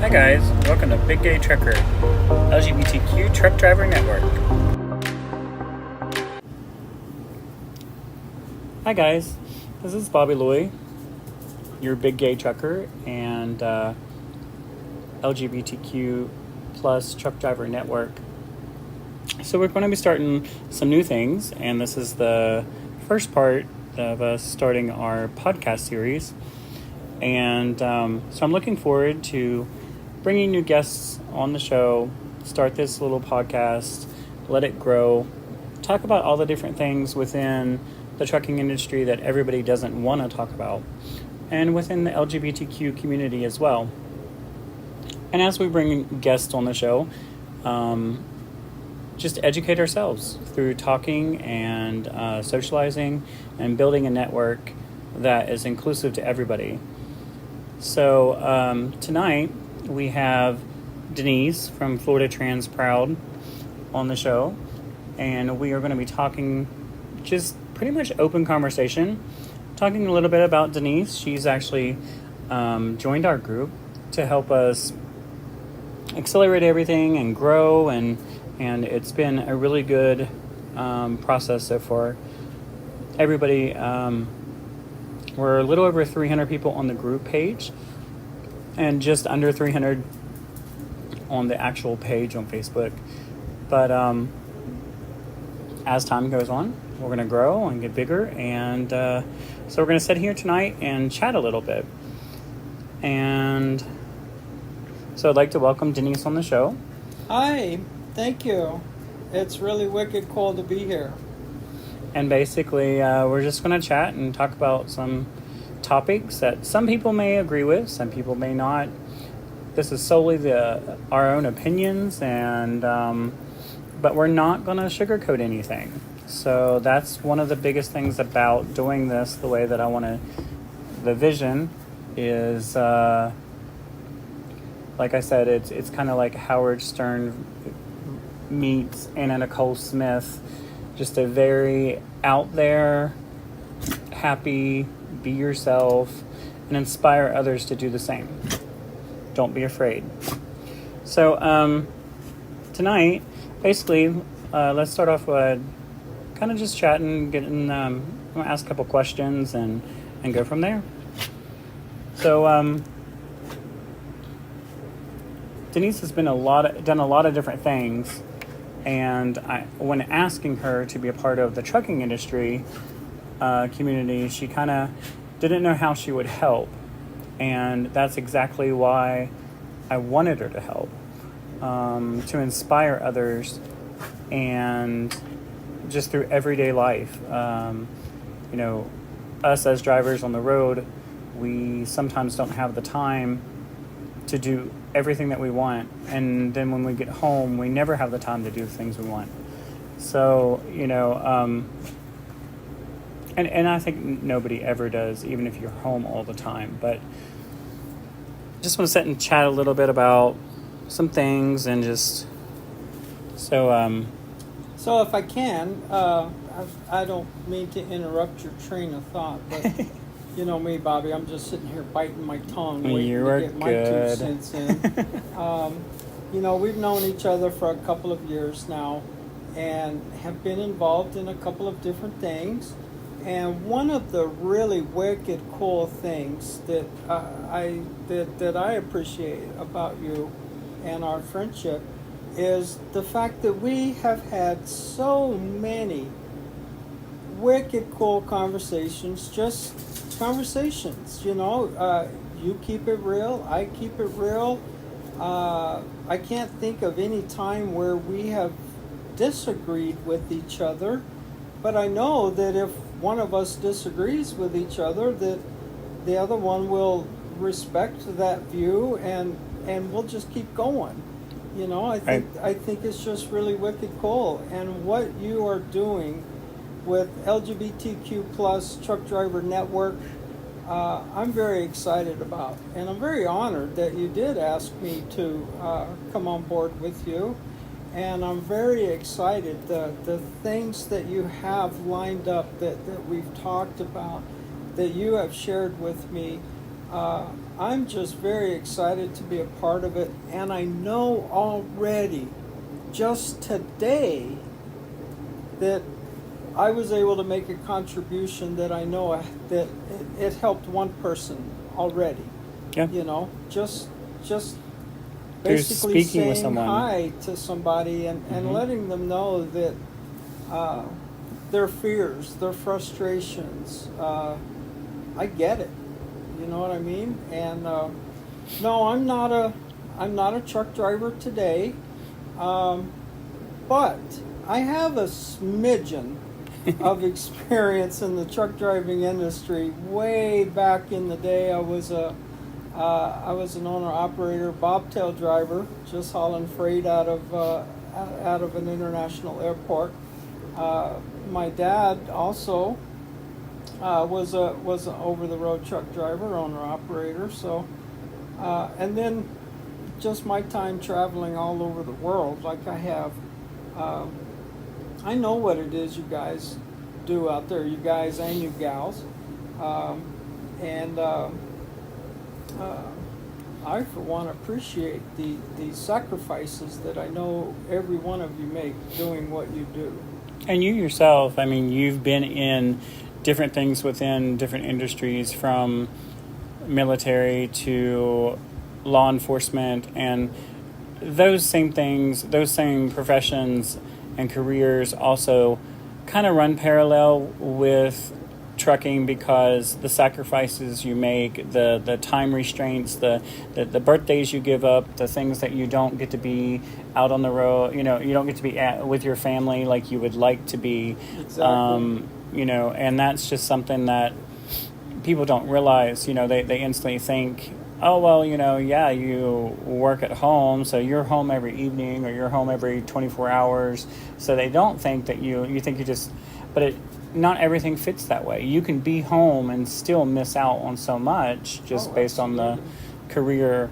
Hi guys, welcome to Big Gay Trucker, LGBTQ Truck Driver Network. Hi guys, this is Bobby Loy, your Big Gay Trucker and LGBTQ plus Truck Driver Network. So we're going to be starting some new things, and this is the first part of us starting our podcast series. And so I'm looking forward to bringing new guests on the show, start this little podcast, let it grow, talk about all the different things within the trucking industry that everybody doesn't want to talk about, and within the LGBTQ community as well. And as we bring guests on the show, just educate ourselves through talking and socializing and building a network that is inclusive to everybody. So tonight we have Denise from Florida Trans Proud on the show, and we are going to be talking just pretty much open conversation, talking a little bit about Denise. She's actually joined our group to help us accelerate everything and grow, and it's been a really good process so far. Everybody, we're a little over 300 people on the group page and just under 300 on the actual page on Facebook. But as time goes on, we're going to grow and get bigger. And so we're going to sit here tonight and chat a little bit. And so I'd like to welcome Denise on the show. Hi, thank you. It's really wicked cool to be here. And basically, we're just going to chat and talk about some topics that some people may agree with, some people may not. This is solely our own opinions, and but we're not going to sugarcoat anything. So that's one of the biggest things about doing this the way that I want to. The vision is, like I said, it's kind of like Howard Stern meets Anna Nicole Smith. Just a very out there, happy, be yourself, and inspire others to do the same. Don't be afraid. So tonight, basically, let's start off with kind of just chatting, getting. I'm gonna ask a couple questions and go from there. So Denise has been done a lot of different things. And when asking her to be a part of the trucking industry community, she kind of didn't know how she would help. And that's exactly why I wanted her to help, to inspire others and just through everyday life. Us as drivers on the road, we sometimes don't have the time to do everything that we want, and then when we get home we never have the time to do the things we want. So and I think nobody ever does, even if you're home all the time. But just want to sit and chat a little bit about some things, and just so if I can, I don't mean to interrupt your train of thought, but you know me, Bobby, I'm just sitting here biting my tongue, waiting to get my 2 cents in. We've known each other for a couple of years now and have been involved in a couple of different things. And one of the really wicked cool things that I appreciate about you and our friendship is the fact that we have had so many wicked cool conversations, just conversations, you keep it real, I keep it real. I can't think of any time where we have disagreed with each other, but I know that if one of us disagrees with each other, that the other one will respect that view, and we'll just keep going. I think it's just really wicked cool. And what you are doing with LGBTQ plus Truck Driver Network, I'm very excited about. And I'm very honored that you did ask me to come on board with you. And I'm very excited. The things that you have lined up that we've talked about, that you have shared with me, I'm just very excited to be a part of it, and I know already, just today, that I was able to make a contribution that I know that it helped one person already. Yeah. You know, just Through basically speaking with saying someone. hi to somebody and letting them know that their fears, their frustrations, I get it. You know what I mean? And no, I'm not a truck driver today, but I have a smidgen of experience in the truck driving industry. Way back in the day, I was an owner-operator, bobtail driver, just hauling freight out of an international airport. My dad also was an over-the-road truck driver, owner-operator. So, and then just my time traveling all over the world, like I have. I know what it is you guys do out there, you guys and you gals, and I, for one, appreciate the sacrifices that I know every one of you make doing what you do. And you yourself, I mean, you've been in different things within different industries, from military to law enforcement, and those same things, those same professions and careers also kind of run parallel with trucking, because the sacrifices you make, the time restraints, the birthdays you give up, the things that you don't get to be out on the road, you don't get to be with your family like you would like to be. Exactly. And that's just something that people don't realize. They instantly think, oh, well, yeah, you work at home, so you're home every evening, or you're home every 24 hours. So they don't think that you think you just, but not everything fits that way. You can be home and still miss out on so much just based on the career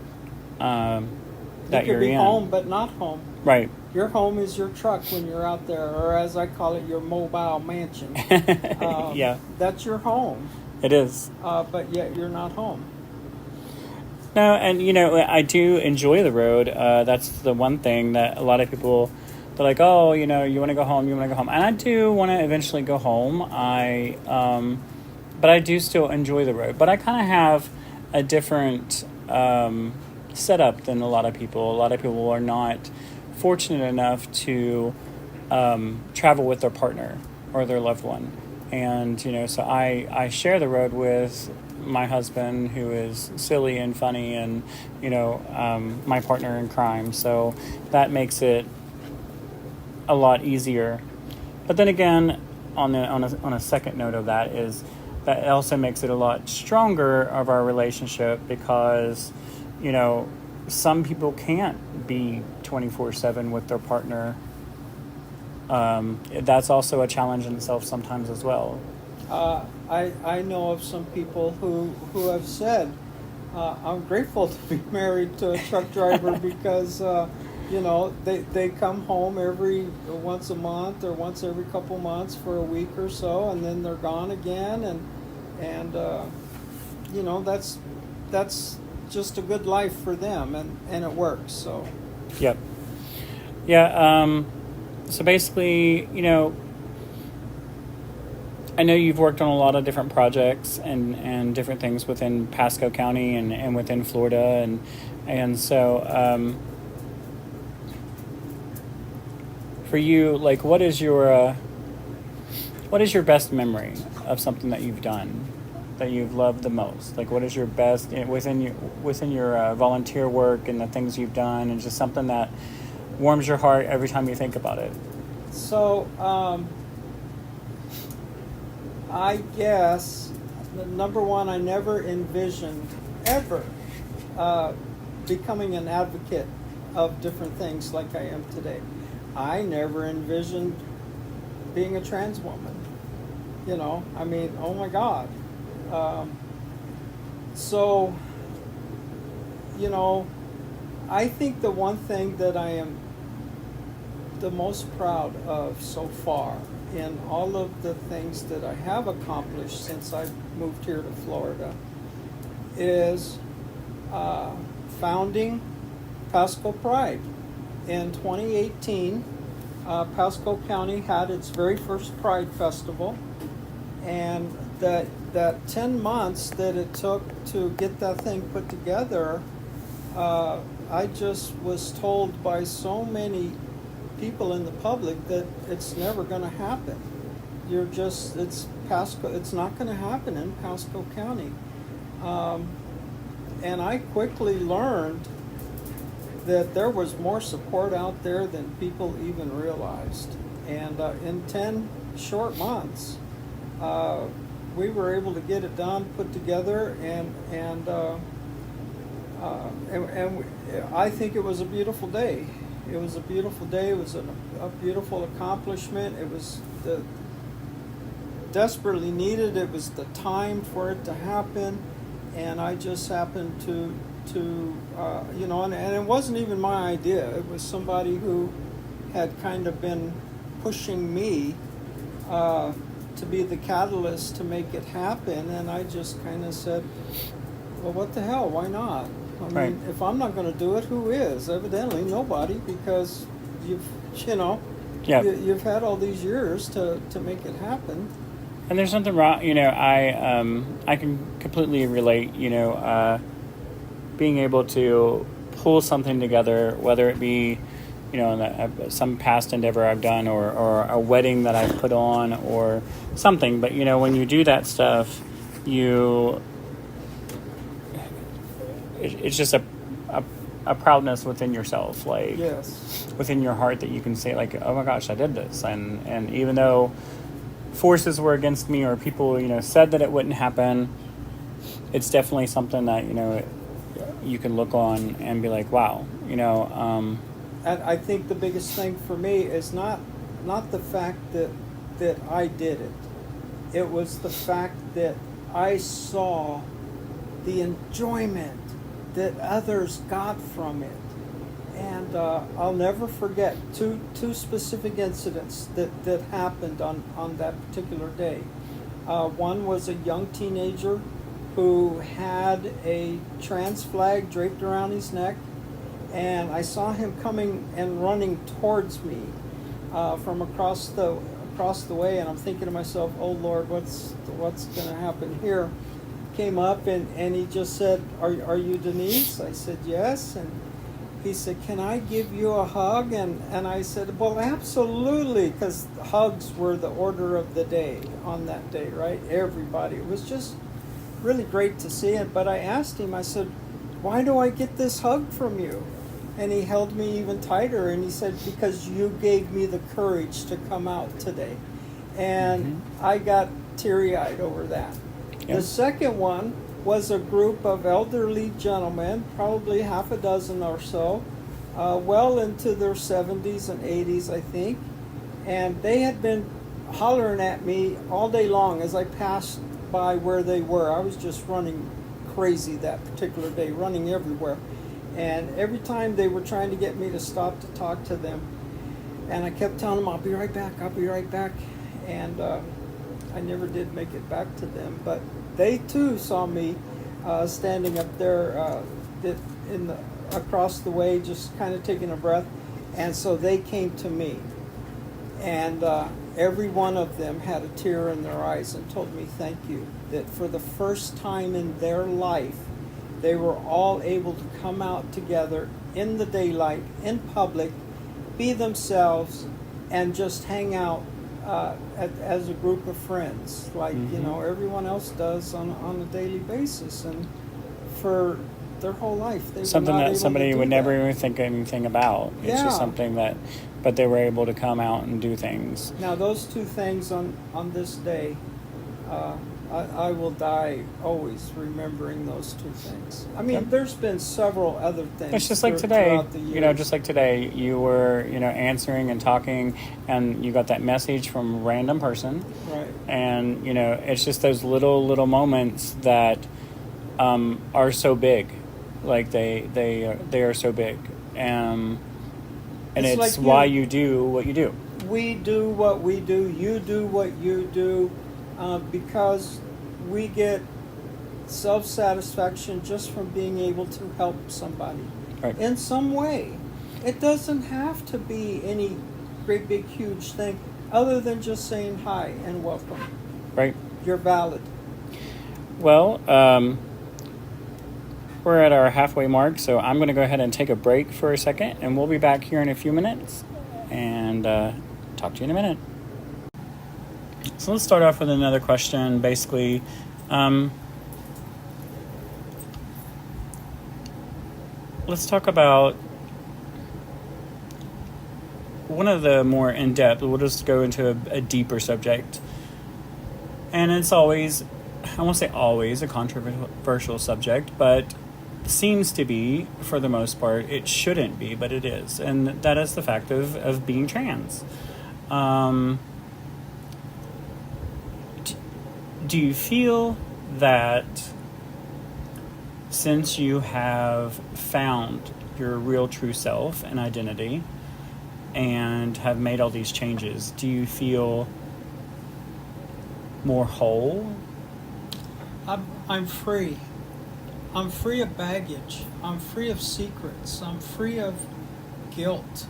that you're in. You could be home, but not home. Right. Your home is your truck when you're out there, or as I call it, your mobile mansion. Yeah. That's your home. It is. But yet you're not home. No, and I do enjoy the road. That's the one thing that a lot of people, they're like, oh, you want to go home, and I do want to eventually go home. But I do still enjoy the road. But I kind of have a different setup than a lot of people. A lot of people are not fortunate enough to travel with their partner or their loved one, and so I share the road with my husband, who is silly and funny, and my partner in crime. So that makes it a lot easier. But then again, on a second note of that, is that it also makes it a lot stronger of our relationship, because some people can't be 24/7 with their partner. That's also a challenge in itself sometimes as well. I know of some people who have said, I'm grateful to be married to a truck driver because, they come home once a month or once every couple months for a week or so, and then they're gone again. And that's just a good life for them, and it works. So. Yep. Yeah. So basically, I know you've worked on a lot of different projects and different things within Pasco County and within Florida, and so for you, like, what is your best memory of something that you've done that you've loved the most? Like, what is your best within your volunteer work and the things you've done, and just something that warms your heart every time you think about it? So, I guess, number one, I never envisioned ever becoming an advocate of different things like I am today. I never envisioned being a trans woman. Oh my God. So, I think the one thing that I am the most proud of so far in all of the things that I have accomplished since I moved here to Florida is founding Pasco Pride. In 2018, Pasco County had its very first Pride Festival, and that 10 months that it took to get that thing put together, I just was told by so many people in the public that it's never going to happen. It's not going to happen in Pasco County. And I quickly learned that there was more support out there than people even realized. And in 10 short months, we were able to get it done, put together, and I think it was a beautiful day. It was a beautiful day. It was a beautiful accomplishment. It was desperately needed. It was the time for it to happen, and I just happened to and it wasn't even my idea. It was somebody who had kind of been pushing me to be the catalyst to make it happen, and I just kind of said, well, what the hell, why not? I mean, if I'm not going to do it, who is? Evidently nobody, because you've had all these years to make it happen. And there's something wrong, I can completely relate, being able to pull something together, whether it be, some past endeavor I've done or a wedding that I've put on or something. But, when you do that stuff, it's just a proudness within yourself, like within your heart, that you can say, like, oh my gosh, I did this. And even though forces were against me or people, said that it wouldn't happen, it's definitely something that, you can look on and be like, wow, And I think the biggest thing for me is not the fact that I did it. It was the fact that I saw the enjoyment that others got from it. And I'll never forget two specific incidents that happened on that particular day. One was a young teenager who had a trans flag draped around his neck, and I saw him coming and running towards me from across the way, and I'm thinking to myself, oh Lord, what's going to happen here? Came up and he just said, are you Denise? I said, yes. And he said, can I give you a hug? And I said, well, absolutely, because hugs were the order of the day on that day, right? Everybody. It was just really great to see it. But I asked him, I said, why do I get this hug from you? And he held me even tighter, and he said, because you gave me the courage to come out today. And I got teary-eyed over that. The second one was a group of elderly gentlemen, probably half a dozen or so, well into their 70s and 80s, I think. And they had been hollering at me all day long as I passed by where they were. I was just running crazy that particular day, running everywhere. And every time they were trying to get me to stop to talk to them. And I kept telling them, I'll be right back, I'll be right back. And I never did make it back to them. But they too saw me standing up there across the way, just kind of taking a breath. And so they came to me. And every one of them had a tear in their eyes and told me thank you. That for the first time in their life, they were all able to come out together in the daylight, in public, be themselves, and just hang out as a group of friends, like everyone else does on a daily basis. And for their whole life, they something were not that able somebody to do would never that. even think anything about. It's just something that, but they were able to come out and do things. Now, those two things on this day, I will die always remembering those two things. I mean, there's been several other things. It's just like today, the just like today, you were, answering and talking, and you got that message from a random person. Right. And, it's just those little moments that are so big. Like they are so big. And it's like why you do what you do. We do what we do. You do what you do. Because we get self-satisfaction just from being able to help somebody Right. in some way. It doesn't have to be any great big huge thing other than just saying hi and welcome. Right. You're valid. Well, we're at our halfway mark, so I'm going to go ahead and take a break for a second, and we'll be back here in a few minutes and talk to you in a minute. So let's start off with another question. Basically, let's talk about one of the more in-depth. We'll just go into a deeper subject. And it's always, I won't say always, a controversial subject, but seems to be, for the most part. It shouldn't be, but it is. And that is the fact of being trans. Do you feel that since you have found your real true self and identity and have made all these changes, do you feel more whole? I'm free. I'm free of baggage. I'm free of secrets. I'm free of guilt.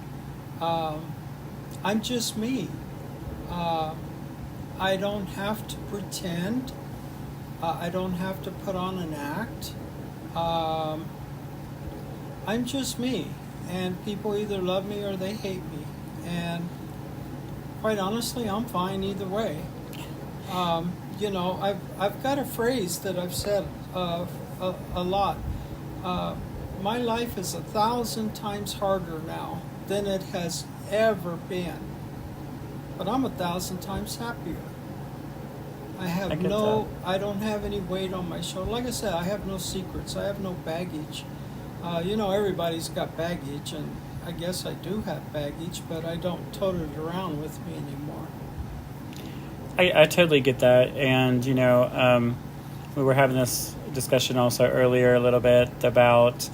I'm just me. I don't have to pretend. I don't have to put on an act. I'm just me. And people either love me or they hate me. And quite honestly, I'm fine either way. I've got a phrase that I've said a lot. My life is 1,000 times harder now than it has ever been. But I'm 1,000 times happier. I don't have any weight on my shoulder. Like I said, I have no secrets. I have no baggage. Everybody's got baggage, and I guess I do have baggage, but I don't tote it around with me anymore. I totally get that. And, we were having this discussion also earlier a little bit about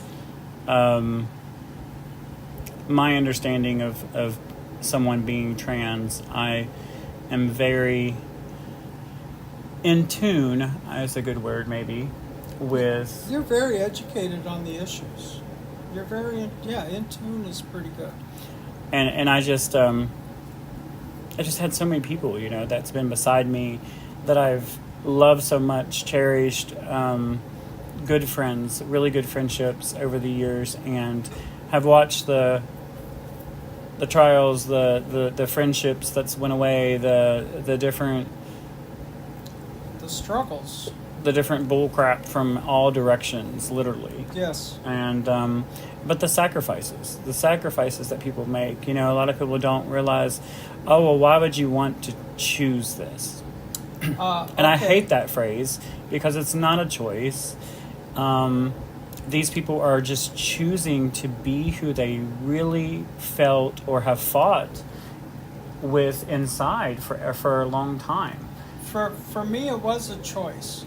my understanding of someone being trans. I am very in tune, is a good word maybe, with... You're very educated on the issues. You're very, in tune is pretty good. And I just had so many people, that's been beside me that I've loved so much, cherished, good friends, really good friendships over the years, and have watched the trials, the friendships that's went away, the different... The struggles. The different bullcrap from all directions, literally. Yes. And, but the sacrifices that people make, a lot of people don't realize, oh, well, why would you want to choose this? And I hate that phrase because it's not a choice. These people are just choosing to be who they really felt or have fought with inside for a long time. For me, it was a choice.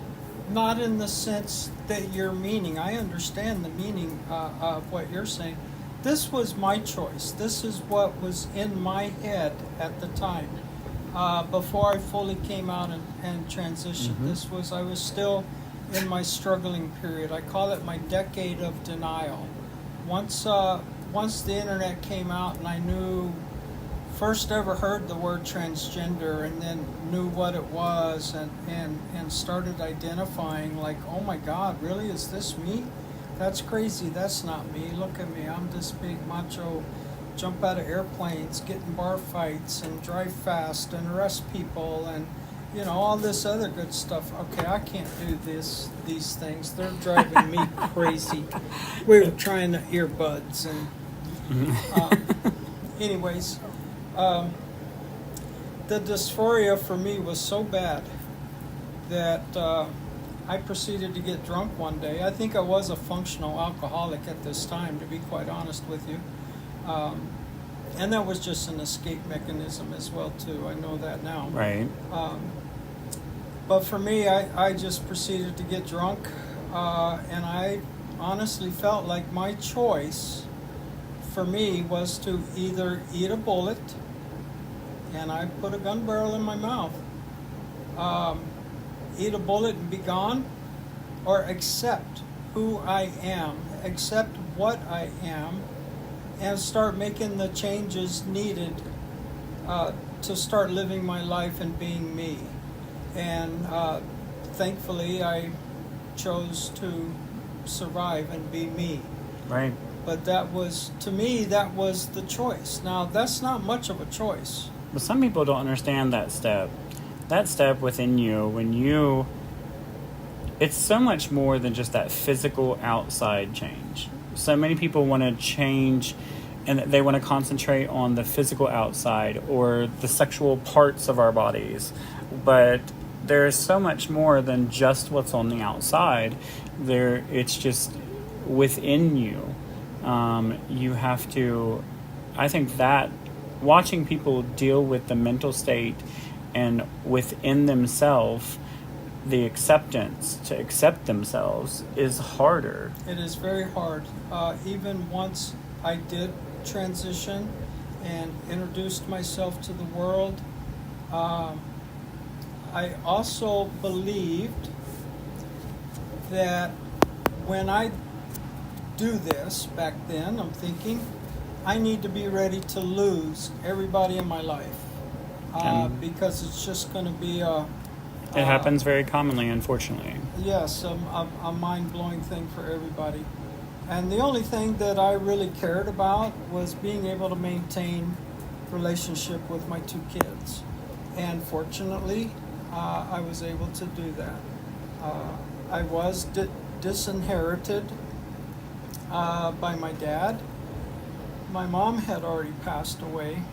Not in the sense that you're meaning. I understand the meaning of what you're saying. This was my choice. This is what was in my head at the time. Before I fully came out and transitioned. Mm-hmm. I was still in my struggling period. I call it my decade of denial. Once the internet came out and I first ever heard the word transgender and then knew what it was and started identifying like, oh my God, really? Is this me? That's crazy. That's not me. Look at me. I'm this big macho, jump out of airplanes, get in bar fights and drive fast and arrest people and, all this other good stuff. Okay, I can't do these things. They're driving me crazy. We were trying the earbuds and anyways, the dysphoria for me was so bad that I proceeded to get drunk one day. I think I was a functional alcoholic at this time, to be quite honest with you. And that was just an escape mechanism as well, too. I know that now. Right. But for me, I just proceeded to get drunk, and I honestly felt like my choice for me was to either eat a bullet, and I put a gun barrel in my mouth, eat a bullet and be gone, or accept who I am, accept what I am, and start making the changes needed to start living my life and being me. And thankfully, I chose to survive and be me. Right. But that was, to me, that was the choice. Now, that's not much of a choice. But some people don't understand that step. That step within you, it's so much more than just that physical outside change. So many people want to change and they want to concentrate on the physical outside or the sexual parts of our bodies. But there is so much more than just what's on the outside. It's just within you. You have to, I think that watching people deal with the mental state and within themselves, the acceptance to accept themselves is harder. It is very hard. Even once I did transition and introduced myself to the world, I also believed that when I do this back then, I'm thinking, I need to be ready to lose everybody in my life because it's just going to be it happens very commonly, unfortunately. Yes, a mind-blowing thing for everybody. And the only thing that I really cared about was being able to maintain relationship with my 2 kids. And fortunately, I was able to do that. I was disinherited by my dad. My mom had already passed away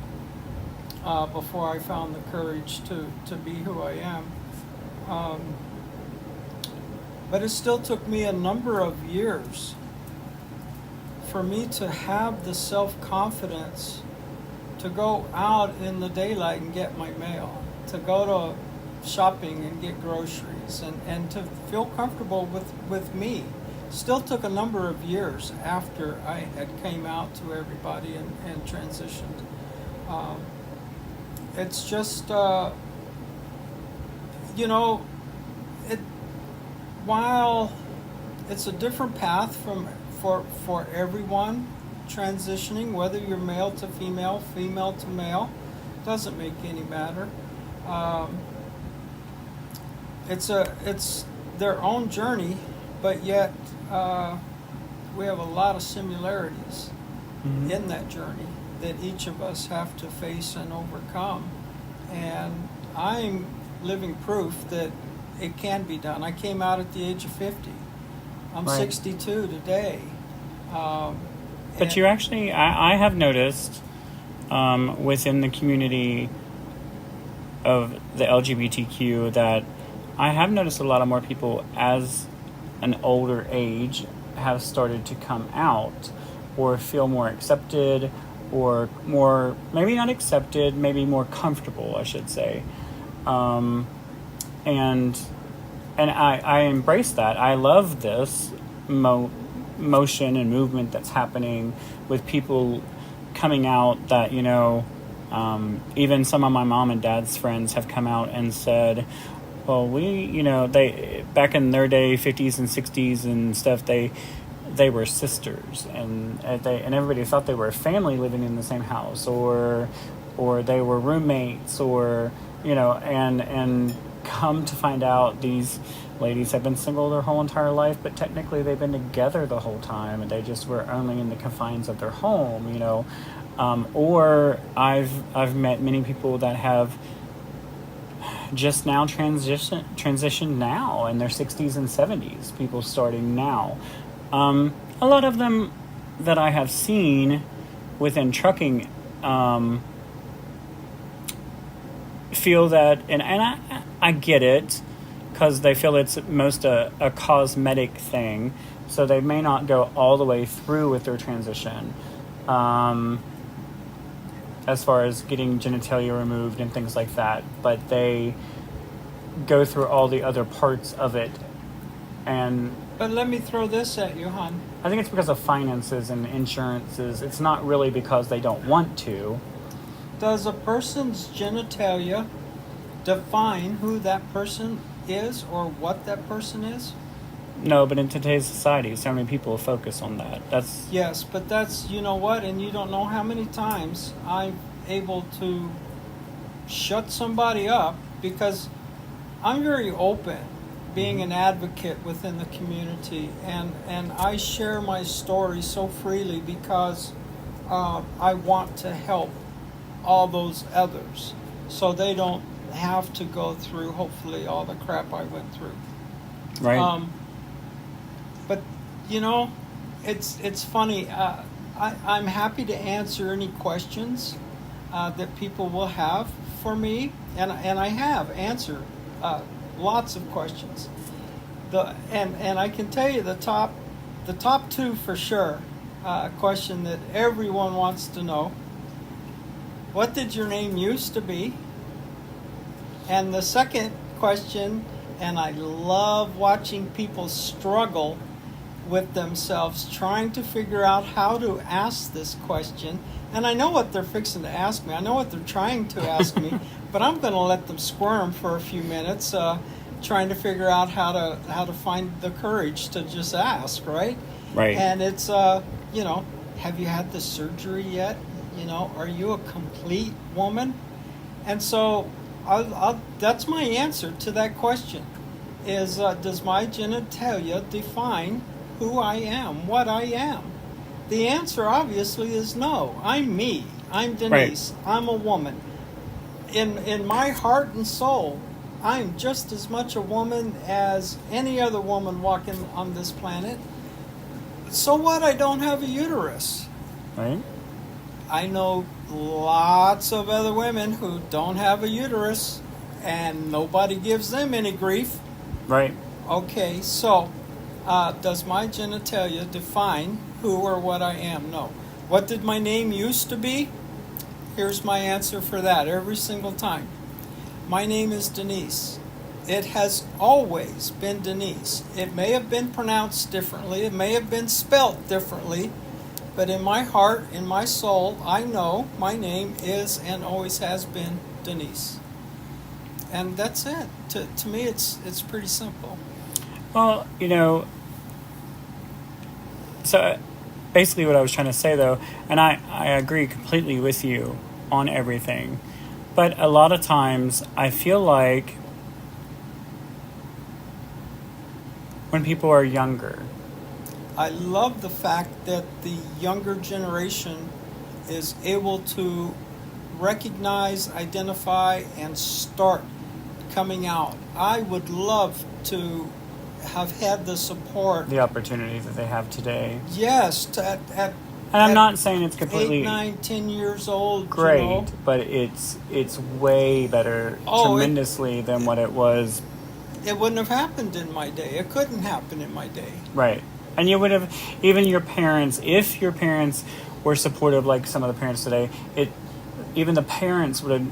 before I found the courage to be who I am. But it still took me a number of years for me to have the self-confidence to go out in the daylight and get my mail, to go to shopping and get groceries, and to feel comfortable with me. Still took a number of years after I had came out to everybody and transitioned. It's just, while it's a different path for everyone transitioning, whether you're male to female, female to male, doesn't make any matter. It's their own journey, but yet we have a lot of similarities in that journey that each of us have to face and overcome. And I'm living proof that it can be done. I came out at the age of 50. I'm 62 today. But you actually, I have noticed within the community of the LGBTQ that I have noticed a lot of more people as an older age have started to come out or feel more accepted or more, maybe not accepted, maybe more comfortable, I should say. And I embrace that. I love this motion and movement that's happening with people coming out that, even some of my mom and dad's friends have come out and said, well, they back in their day, 50s and 60s and stuff, they were sisters and everybody thought they were a family living in the same house or they were roommates or, and come to find out these ladies have been single their whole entire life, but technically they've been together the whole time and they just were only in the confines of their home, or I've met many people that have just now transitioned now in their 60s and 70s, people starting now. A lot of them that I have seen within trucking feel that, and I get it, because they feel it's most a cosmetic thing, so they may not go all the way through with their transition, as far as getting genitalia removed and things like that, but they go through all the other parts of it. But let me throw this at you, hon. I think it's because of finances and insurances. It's not really because they don't want to. Does a person's genitalia define who that person is or what that person is? No, but in today's society, so many people focus on that. That's Yes, but that's, you know what, and you don't know how many times I'm able to shut somebody up because I'm very open, being an advocate within the community, and I share my story so freely because I want to help all those others so they don't have to go through, hopefully, all the crap I went through. right. But you know, it's funny. I'm happy to answer any questions that people will have for me, and I have answered lots of questions. And I can tell you the top two for sure. Question that everyone wants to know: what did your name used to be? And the second question, and I love watching people struggle with themselves trying to figure out how to ask this question. And I know what they're fixing to ask me. I know what they're trying to ask me, but I'm going to let them squirm for a few minutes, trying to figure out how to find the courage to just ask, right? Right. And it's you know, have you had the surgery yet? You know, are you a complete woman? And so that's my answer to that question. Is does my genitalia define who I am, what I am? The answer obviously is no. I'm me. I'm Denise. Right. I'm a woman. In my heart and soul, I'm just as much a woman as any other woman walking on this planet. So what? I don't have a uterus. Right. I know lots of other women who don't have a uterus, and nobody gives them any grief. Right. Okay, so does my genitalia define who or what I am? No. What did my name used to be? Here's my answer for that every single time. My name is Denise. It has always been Denise. It may have been pronounced differently. It may have been spelt differently. But in my heart, in my soul, I know my name is and always has been Denise. And that's it. To me, it's pretty simple. Well, you know, so basically what I was trying to say, though, and I agree completely with you on everything, but a lot of times I feel like when people are younger, I love the fact that the younger generation is able to recognize, identify, and start coming out. I would love to have had the support, the opportunity that they have today. Yes, and I'm not saying it's completely 8, 9, 10 years old. Great, you know? But it's way better, tremendously than what it was. It wouldn't have happened in my day. It couldn't happen in my day. Right. And you would have, even your parents, if your parents were supportive like some of the parents today, even the parents would have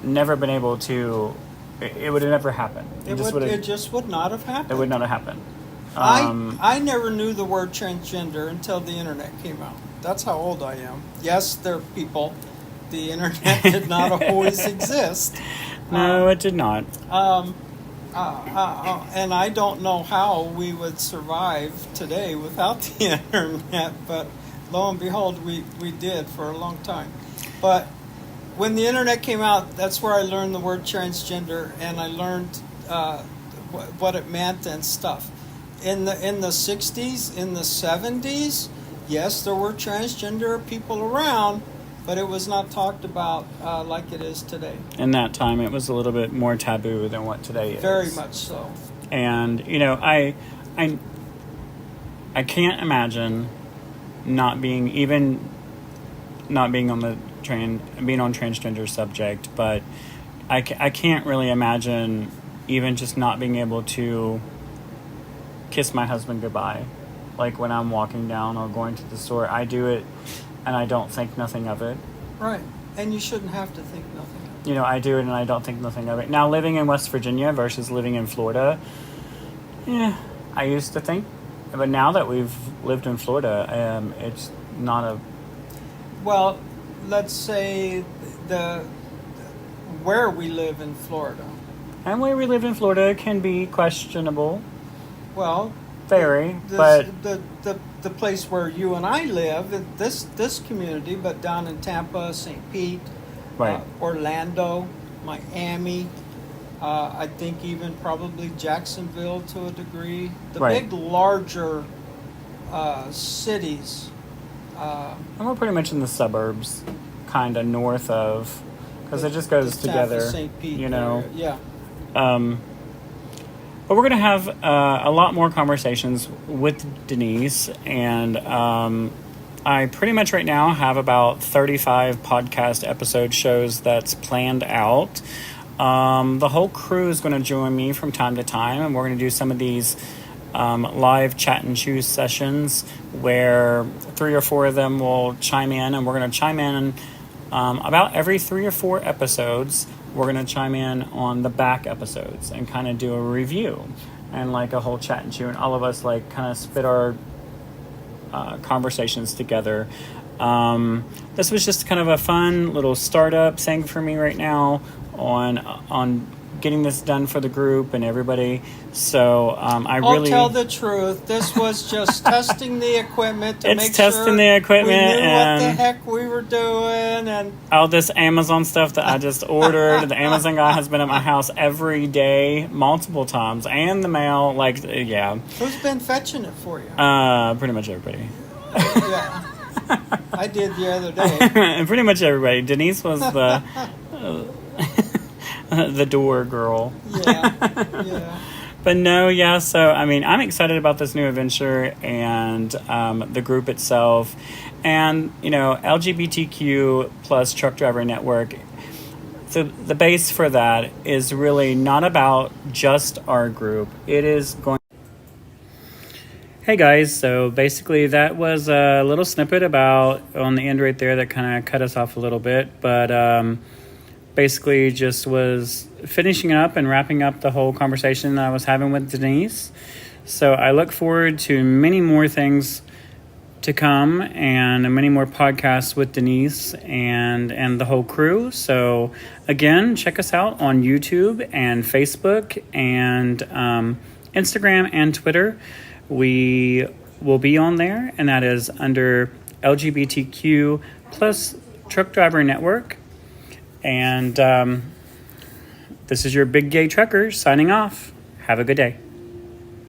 never been able to, it would have never happened. It just would not have happened. It would not have happened. I never knew the word transgender until the internet came out. That's how old I am. Yes, there are people. The internet did not always exist. No, it did not. And I don't know how we would survive today without the internet, but lo and behold, we did for a long time. But when the internet came out, that's where I learned the word transgender, and I learned what it meant and stuff. In the 60s, in the 70s, yes, there were transgender people around, but it was not talked about like it is today. In that time, it was a little bit more taboo than what today is. Very much so. And, you know, I can't imagine being on transgender subject, but I can't really imagine even just not being able to kiss my husband goodbye. Like when I'm walking down or going to the store, I do it and I don't think nothing of it. Right. And you shouldn't have to think nothing of it. You know, I do it and I don't think nothing of it. Now, living in West Virginia versus living in Florida, I used to think, but now that we've lived in Florida, it's not a... Well, let's say where we live in Florida. And where we live in Florida can be questionable. Well, Very, but the place where you and I live, this community, but down in Tampa, St. Pete, right. Orlando, Miami, I think even probably Jacksonville to a degree. The right. big, larger cities. And we're pretty much in the suburbs, kind of north of, because it just goes together, Tampa, St. Pete, you know. Area. Yeah. But we're going to have a lot more conversations with Denise, and I pretty much right now have about 35 podcast episode shows that's planned out. The whole crew is going to join me from time to time, and we're going to do some of these live chat and choose sessions where 3 or 4 of them will chime in, and we're going to chime in about every 3 or 4 episodes. We're going to chime in on the back episodes and kind of do a review and like a whole chat and chew, and all of us like kind of spit our conversations together. This was just kind of a fun little startup thing for me right now on getting this done for the group and everybody. So I'll tell the truth. This was just testing the equipment to make testing sure the equipment we knew and what the heck we were doing, and all this Amazon stuff that I just ordered. The Amazon guy has been at my house every day, multiple times, and the mail. Like, yeah. Who's been fetching it for you? Pretty much everybody. Yeah, I did the other day. Pretty much everybody. Denise was the the door girl. Yeah. But no, yeah, so, I mean, I'm excited about this new adventure and the group itself. And, you know, LGBTQ plus Truck Driver Network, so the base for that is really not about just our group. It is going... Hey guys, so basically that was a little snippet about, on the end right there, that kind of cut us off a little bit. But basically just was finishing up and wrapping up the whole conversation that I was having with Denise. So I look forward to many more things to come and many more podcasts with Denise and the whole crew. So again, check us out on YouTube and Facebook and Instagram and Twitter. We will be on there, and that is under LGBTQ plus Truck Driver Network. And this is your Big Gay Trucker signing off. Have a good day.